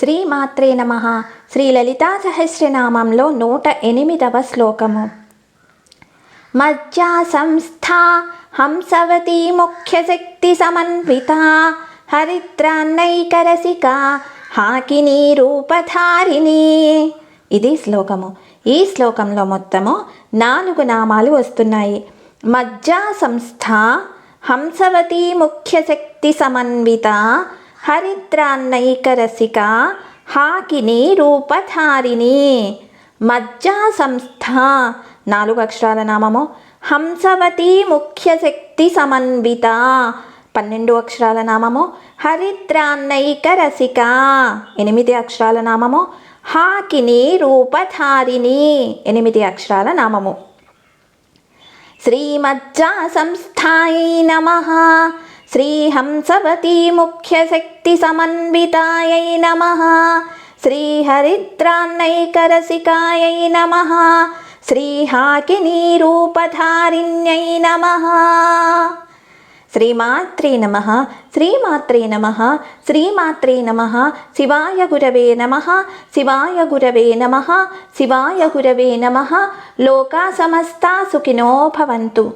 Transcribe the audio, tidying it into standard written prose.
శ్రీమాత్రే నమః. శ్రీ లలితా సహస్రనామంలో 108వ శ్లోకము. మజ్జా సంస్థా హంసవతి ముఖ్యశక్తి సమన్విత హరిద్రాన్నైకరసిక హాకిని రూపధారిణి. ఇది శ్లోకము. ఈ శ్లోకంలో మొత్తము 4 నామాలు వస్తున్నాయి. మజ్జా సంస్థ హంసవతి ముఖ్యశక్తి సమన్విత హరిద్రాన్నైకరసిక హాకిని రూపధారిణి. మజ్జా సంస్థ 4 అక్షరాల నామము. హంసవతి ముఖ్యశక్తి సమన్విత 12 అక్షరాల నామము. హరిద్రాన్నైకరసిక 8 అక్షరాల నామము. హాకిని రూపధారిణి 8 అక్షరాల నామము. శ్రీమజ్జా సంస్థాయై నమః. శ్రీ హంసవతి ముఖ్యశక్తి సమన్వితాయై నమః. శ్రీ హరిద్రాన్నైకరసికాయై నమః. శ్రీ హాకిని రూపధారిణ్యై నమః. శ్రీమాత్రే నమః. శ్రీమాత్రే నమః. శ్రీమాత్రే నమః. శివాయ గురవే నమః. శివాయ గురవే నమః. శివాయ గురవే నమః. లోకా సమస్తా సుఖినో భవంతు.